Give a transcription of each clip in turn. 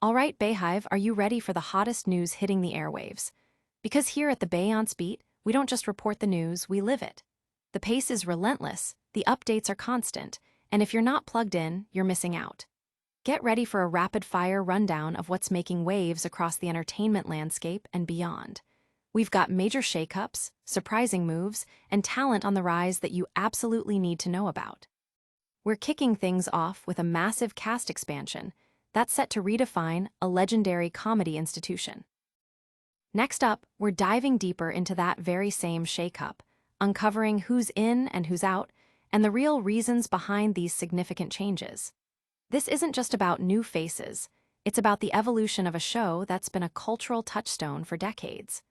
All right, Bayhive, are you ready for the hottest news hitting the airwaves? Because here at the Beyonce Beat, we don't just report the news, we live it. The pace is relentless, the updates are constant, and if you're not plugged in, you're missing out. Get ready for a rapid-fire rundown of what's making waves across the entertainment landscape and beyond. We've got major shakeups, surprising moves, and talent on the rise that you absolutely need to know about. We're kicking things off with a massive cast expansion that's set to redefine a legendary comedy institution. Next up, we're diving deeper into that very same shakeup, uncovering who's in and who's out, and the real reasons behind these significant changes. This isn't just about new faces, it's about the evolution of a show that's been a cultural touchstone for decades.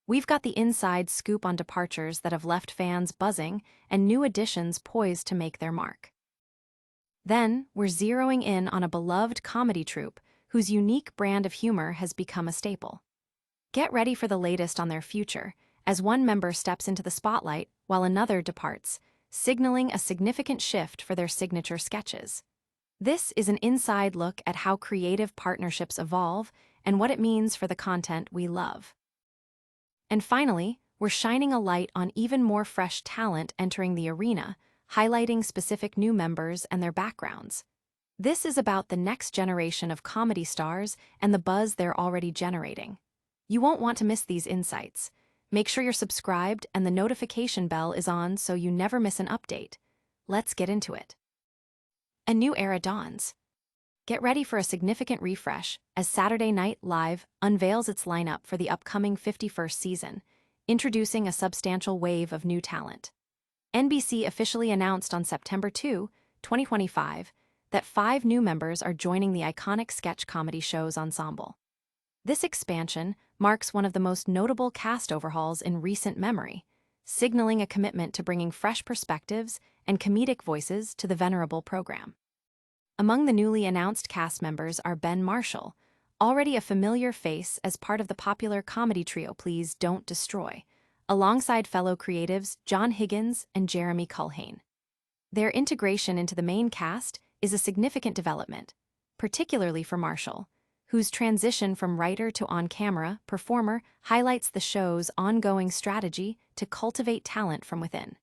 We've got the inside scoop on departures that have left fans buzzing and new additions poised to make their mark. Then, we're zeroing in on a beloved comedy troupe whose unique brand of humor has become a staple. Get ready for the latest on their future, as one member steps into the spotlight while another departs, signaling a significant shift for their signature sketches. This is an inside look at how creative partnerships evolve and what it means for the content we love. And finally, we're shining a light on even more fresh talent entering the arena, highlighting specific new members and their backgrounds. This is about the next generation of comedy stars and the buzz they're already generating. You won't want to miss these insights. Make sure you're subscribed and the notification bell is on so you never miss an update. Let's get into it. A new era dawns. Get ready for a significant refresh as Saturday Night Live unveils its lineup for the upcoming 51st season, introducing a substantial wave of new talent. NBC officially announced on September 2, 2025, that 5 new members are joining the iconic sketch comedy show's ensemble. This expansion marks one of the most notable cast overhauls in recent memory, signaling a commitment to bringing fresh perspectives and comedic voices to the venerable program. Among the newly announced cast members are Ben Marshall, already a familiar face as part of the popular comedy trio Please Don't Destroy, alongside fellow creatives John Higgins and Jeremy Culhane. Their integration into the main cast is a significant development, particularly for Marshall, whose transition from writer to on-camera performer highlights the show's ongoing strategy to cultivate talent from within.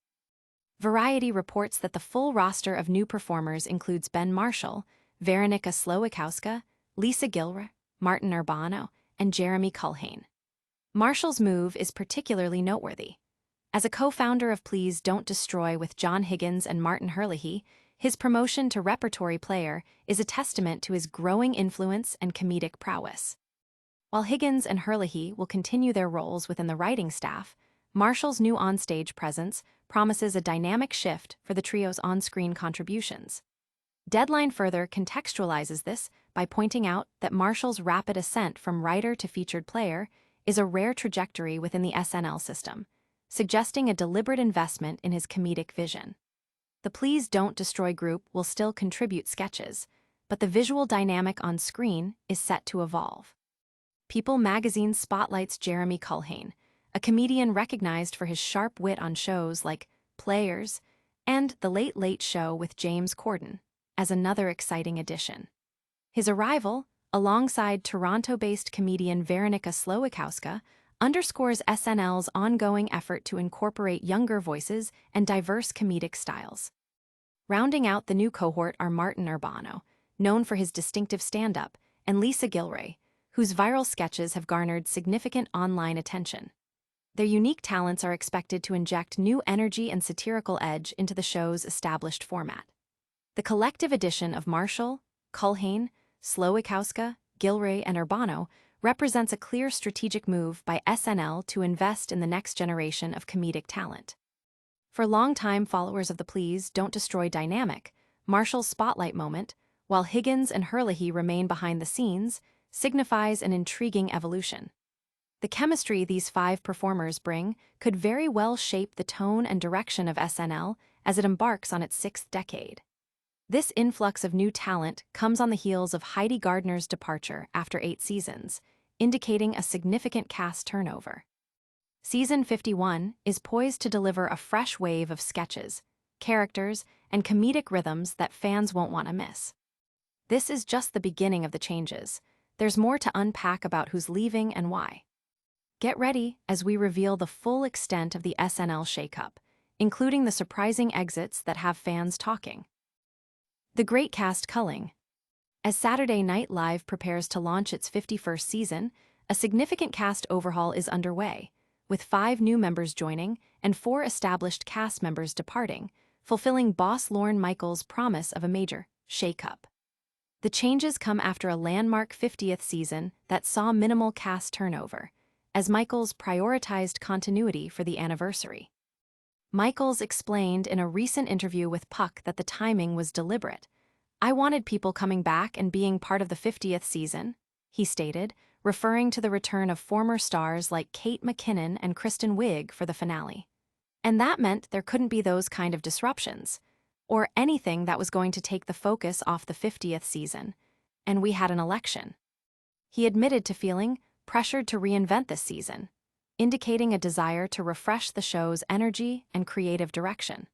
Variety reports that the full roster of new performers includes Ben Marshall, Veronica Slowikowska, Lisa Gilroy, Martin Urbano, and Jeremy Culhane. Marshall's move is particularly noteworthy. As a co-founder of Please Don't Destroy with John Higgins and Martin Herlihy, his promotion to repertory player is a testament to his growing influence and comedic prowess. While Higgins and Herlihy will continue their roles within the writing staff, Marshall's new onstage presence promises a dynamic shift for the trio's on-screen contributions. Deadline further contextualizes this by pointing out that Marshall's rapid ascent from writer to featured player is a rare trajectory within the SNL system, suggesting a deliberate investment in his comedic vision. The Please Don't Destroy group will still contribute sketches, but the visual dynamic on screen is set to evolve. People magazine spotlights Jeremy Culhane, a comedian recognized for his sharp wit on shows like Players and The Late Late Show with James Corden, as another exciting addition. His arrival, alongside Toronto-based comedian Veronica Slowikowska, underscores SNL's ongoing effort to incorporate younger voices and diverse comedic styles. Rounding out the new cohort are Martin Urbano, known for his distinctive stand-up, and Lisa Gilroy, whose viral sketches have garnered significant online attention. Their unique talents are expected to inject new energy and satirical edge into the show's established format. The collective addition of Marshall, Culhane, Slowikowska, Gilroy, and Urbano represents a clear strategic move by SNL to invest in the next generation of comedic talent. For longtime followers of the Please Don't Destroy dynamic, Marshall's spotlight moment, while Higgins and Herlihy remain behind the scenes, signifies an intriguing evolution. The chemistry these 5 performers bring could very well shape the tone and direction of SNL as it embarks on its 6th decade. This influx of new talent comes on the heels of Heidi Gardner's departure after 8 seasons, indicating a significant cast turnover. Season 51 is poised to deliver a fresh wave of sketches, characters, and comedic rhythms that fans won't want to miss. This is just the beginning of the changes. there's more to unpack about who's leaving and why. Get ready as we reveal the full extent of the SNL shakeup, including the surprising exits that have fans talking. The great cast culling. As Saturday Night Live prepares to launch its 51st season, a significant cast overhaul is underway, with 5 new members joining and 4 established cast members departing, fulfilling boss Lorne Michaels' promise of a major shakeup. The changes come after a landmark 50th season that saw minimal cast turnover, as Michaels prioritized continuity for the anniversary. Michaels explained in a recent interview with Puck that the timing was deliberate. "I wanted people coming back and being part of the 50th season," he stated, referring to the return of former stars like Kate McKinnon and Kristen Wiig for the finale. "And that meant there couldn't be those kind of disruptions, or anything that was going to take the focus off the 50th season, and we had an election." He admitted to feeling pressured to reinvent this season, indicating a desire to refresh the show's energy and creative direction.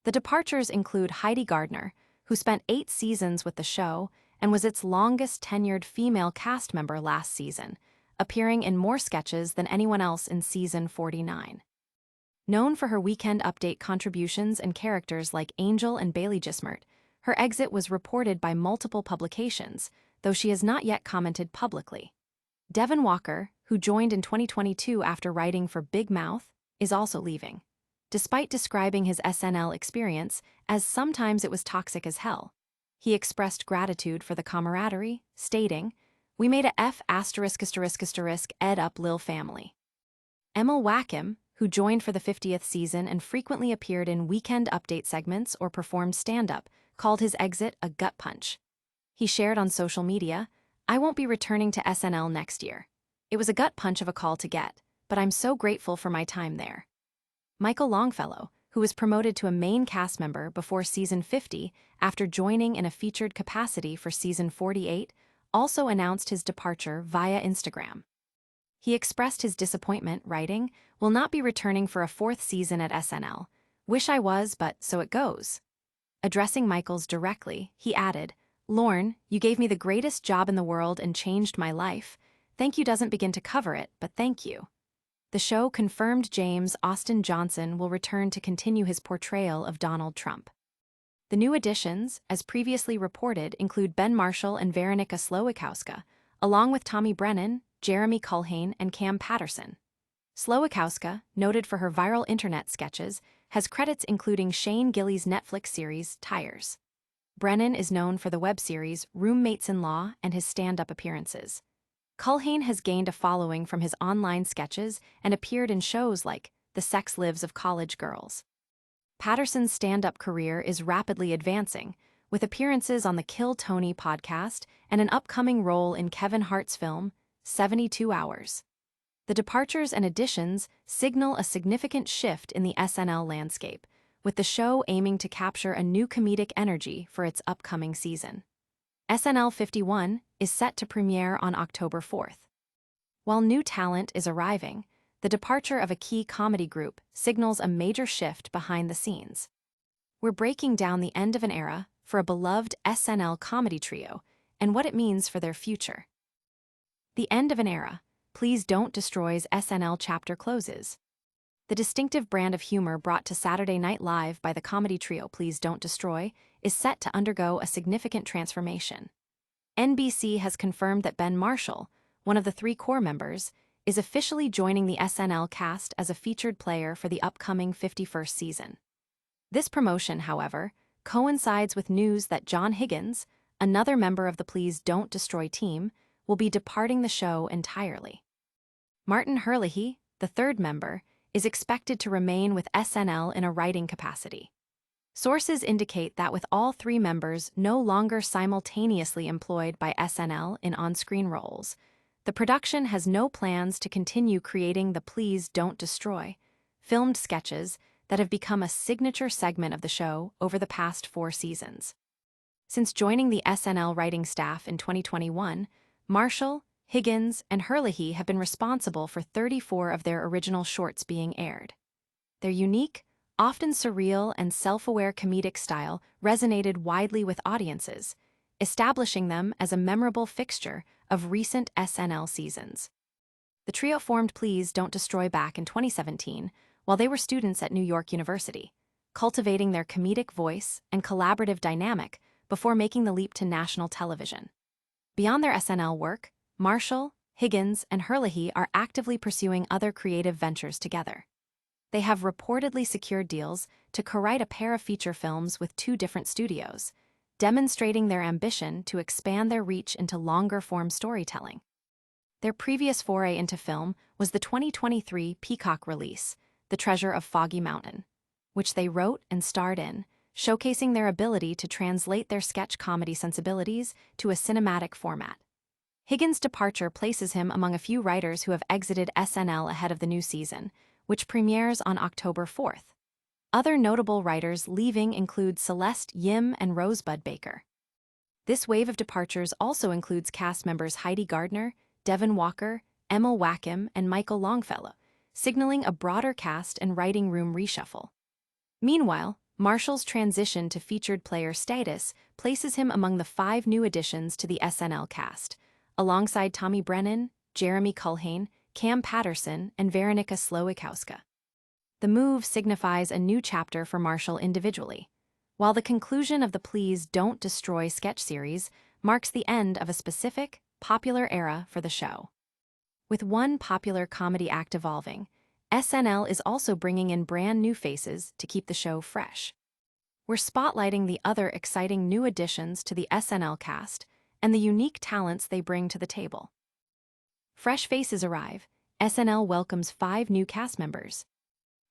The departures include Heidi Gardner, who spent 8 seasons with the show and was its longest-tenured female cast member last season, appearing in more sketches than anyone else in season 49. Known for her Weekend Update contributions and characters like Angel and Bailey Gismert, her exit was reported by multiple publications, though she has not yet commented publicly. Devon Walker, who joined in 2022 after writing for Big Mouth, is also leaving, despite describing his SNL experience as sometimes it was toxic as hell. He expressed gratitude for the camaraderie, stating, "We made a F*** ed up lil family." Emil Wackham, who joined for the 50th season and frequently appeared in Weekend Update segments or performed stand-up, called his exit a gut punch. He shared on social media, "I won't be returning to SNL next year. It was a gut punch of a call to get, but I'm so grateful for my time there." Michael Longfellow, who was promoted to a main cast member before season 50 after joining in a featured capacity for season 48, also announced his departure via Instagram. He expressed his disappointment, writing, "Will not be returning for a 4th season at SNL. Wish I was, but so it goes." Addressing Michaels directly, he added, "Lorne, you gave me the greatest job in the world and changed my life. Thank you doesn't begin to cover it, but thank you." The show confirmed James Austin Johnson will return to continue his portrayal of Donald Trump. The new additions, as previously reported, include Ben Marshall and Veronica Slowikowska, along with Tommy Brennan, Jeremy Culhane, and Cam Patterson. Slowikowska, noted for her viral internet sketches, has credits including Shane Gillis's Netflix series, Tires. Brennan is known for the web series Roommates-in-Law and his stand-up appearances. Culhane has gained a following from his online sketches and appeared in shows like The Sex Lives of College Girls. Patterson's stand-up career is rapidly advancing, with appearances on the Kill Tony podcast and an upcoming role in Kevin Hart's film, 72 Hours. The departures and additions signal a significant shift in the SNL landscape, with the show aiming to capture a new comedic energy for its upcoming season. SNL 51 is set to premiere on October 4th. While new talent is arriving, the departure of a key comedy group signals a major shift behind the scenes. We're breaking down the end of an era for a beloved SNL comedy trio and what it means for their future. The end of an era. Please Don't Destroy's SNL chapter closes. The distinctive brand of humor brought to Saturday Night Live by the comedy trio Please Don't Destroy is set to undergo a significant transformation. NBC has confirmed that Ben Marshall, one of the 3 core members, is officially joining the SNL cast as a featured player for the upcoming 51st season. This promotion, however, coincides with news that John Higgins, another member of the Please Don't Destroy team, will be departing the show entirely. Martin Herlihy, the 3rd member, is expected to remain with SNL in a writing capacity. Sources indicate that with all 3 members no longer simultaneously employed by SNL in on-screen roles, the production has no plans to continue creating the Please Don't Destroy filmed sketches that have become a signature segment of the show over the past 4 seasons. Since joining the SNL writing staff in 2021, Marshall, Higgins, and Herlihy have been responsible for 34 of their original shorts being aired. Their unique, often surreal and self-aware comedic style resonated widely with audiences, establishing them as a memorable fixture of recent SNL seasons. The trio formed Please Don't Destroy back in 2017 while they were students at New York University, cultivating their comedic voice and collaborative dynamic before making the leap to national television. Beyond their SNL work, Marshall, Higgins, and Herlihy are actively pursuing other creative ventures together. They have reportedly secured deals to co-write a pair of feature films with 2 different studios, demonstrating their ambition to expand their reach into longer-form storytelling. Their previous foray into film was the 2023 Peacock release, The Treasure of Foggy Mountain, which they wrote and starred in, showcasing their ability to translate their sketch comedy sensibilities to a cinematic format. Higgins' departure places him among a few writers who have exited SNL ahead of the new season, which premieres on October 4th. Other notable writers leaving include Celeste Yim and Rosebud Baker. This wave of departures also includes cast members Heidi Gardner, Devon Walker, Emma Wackham, and Michael Longfellow, signaling a broader cast and writing room reshuffle. Meanwhile, Marshall's transition to featured player status places him among the 5 new additions to the SNL cast, alongside Tommy Brennan, Jeremy Culhane, Cam Patterson, and Veronica Slowikowska. The move signifies a new chapter for Marshall individually, while the conclusion of the Please Don't Destroy sketch series marks the end of a specific, popular era for the show. With one popular comedy act evolving, SNL is also bringing in brand new faces to keep the show fresh. We're spotlighting the other exciting new additions to the SNL cast and the unique talents they bring to the table. Fresh faces arrive. SNL welcomes 5 new cast members.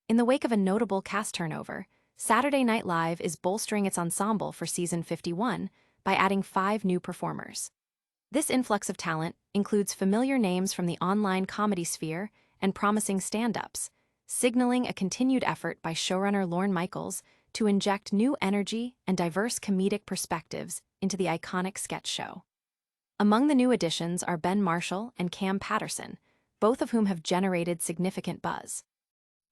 In the wake of a notable cast turnover, Saturday Night Live is bolstering its ensemble for season 51 by adding 5 new performers. This influx of talent includes familiar names from the online comedy sphere and promising stand-ups, signaling a continued effort by showrunner Lorne Michaels to inject new energy and diverse comedic perspectives into the iconic sketch show. Among the new additions are Ben Marshall and Cam Patterson, both of whom have generated significant buzz.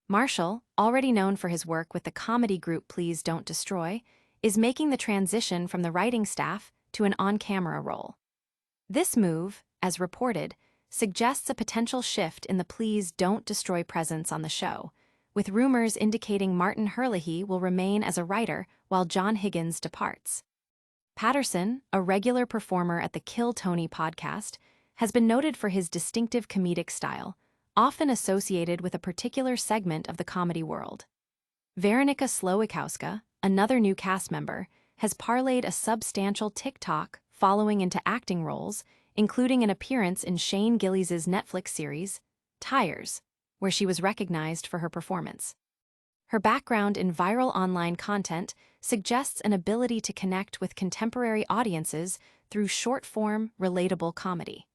Marshall, already known for his work with the comedy group Please Don't Destroy, is making the transition from the writing staff to an on-camera role. This move, as reported, suggests a potential shift in the Please Don't Destroy presence on the show, with rumors indicating Martin Herlihy will remain as a writer while John Higgins departs. Patterson, a regular performer at the Kill Tony podcast, has been noted for his distinctive comedic style, often associated with a particular segment of the comedy world. Veronica Slowikowska, another new cast member, has parlayed a substantial TikTok following into acting roles, including an appearance in Shane Gillis's Netflix series, Tires, where she was recognized for her performance. Her background in viral online content suggests an ability to connect with contemporary audiences through short-form, relatable comedy.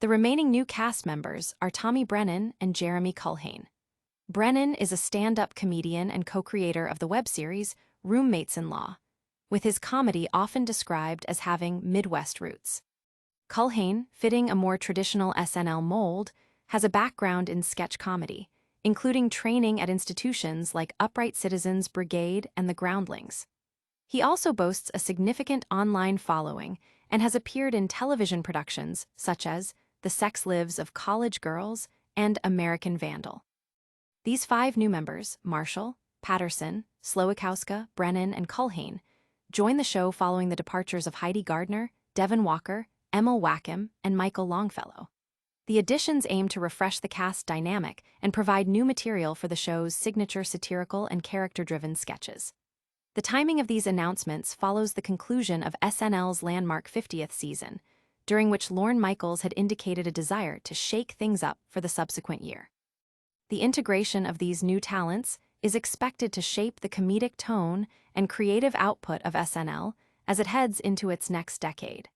The remaining new cast members are Tommy Brennan and Jeremy Culhane. Brennan is a stand-up comedian and co-creator of the web series Roommates-in-Law, with his comedy often described as having Midwest roots. Culhane, fitting a more traditional SNL mold, has a background in sketch comedy, including training at institutions like Upright Citizens Brigade and the Groundlings. He also boasts a significant online following and has appeared in television productions such as The Sex Lives of College Girls and American Vandal. These 5 new members, Marshall, Patterson, Slowikowska, Brennan, and Culhane, join the show following the departures of Heidi Gardner, Devon Walker, Emma Wackham, and Michael Longfellow. The additions aim to refresh the cast dynamic and provide new material for the show's signature satirical and character-driven sketches. The timing of these announcements follows the conclusion of SNL's landmark 50th season, during which Lorne Michaels had indicated a desire to shake things up for the subsequent year. The integration of these new talents is expected to shape the comedic tone and creative output of SNL as it heads into its next decade.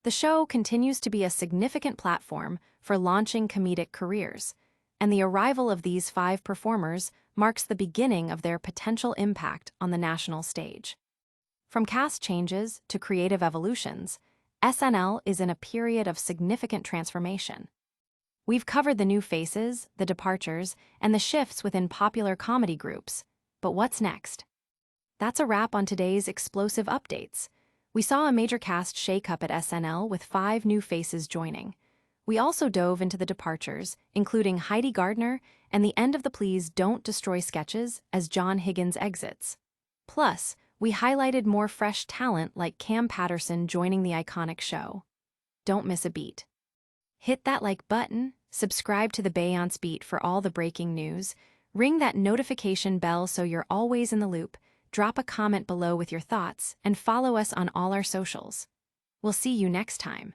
The show continues to be a significant platform for launching comedic careers, and the arrival of these 5 performers marks the beginning of their potential impact on the national stage. From cast changes to creative evolutions, SNL is in a period of significant transformation. We've covered the new faces, the departures, and the shifts within popular comedy groups, but what's next? That's a wrap on today's explosive updates. We saw a major cast shake-up at SNL with 5 new faces joining. We also dove into the departures, including Heidi Gardner and the end of the Please Don't Destroy sketches as John Higgins exits. Plus, we highlighted more fresh talent like Cam Patterson joining the iconic show. Don't miss a beat. Hit that like button, subscribe to the Beyonce Beat for all the breaking news, ring that notification bell so you're always in the loop, drop a comment below with your thoughts, and follow us on all our socials. We'll see you next time.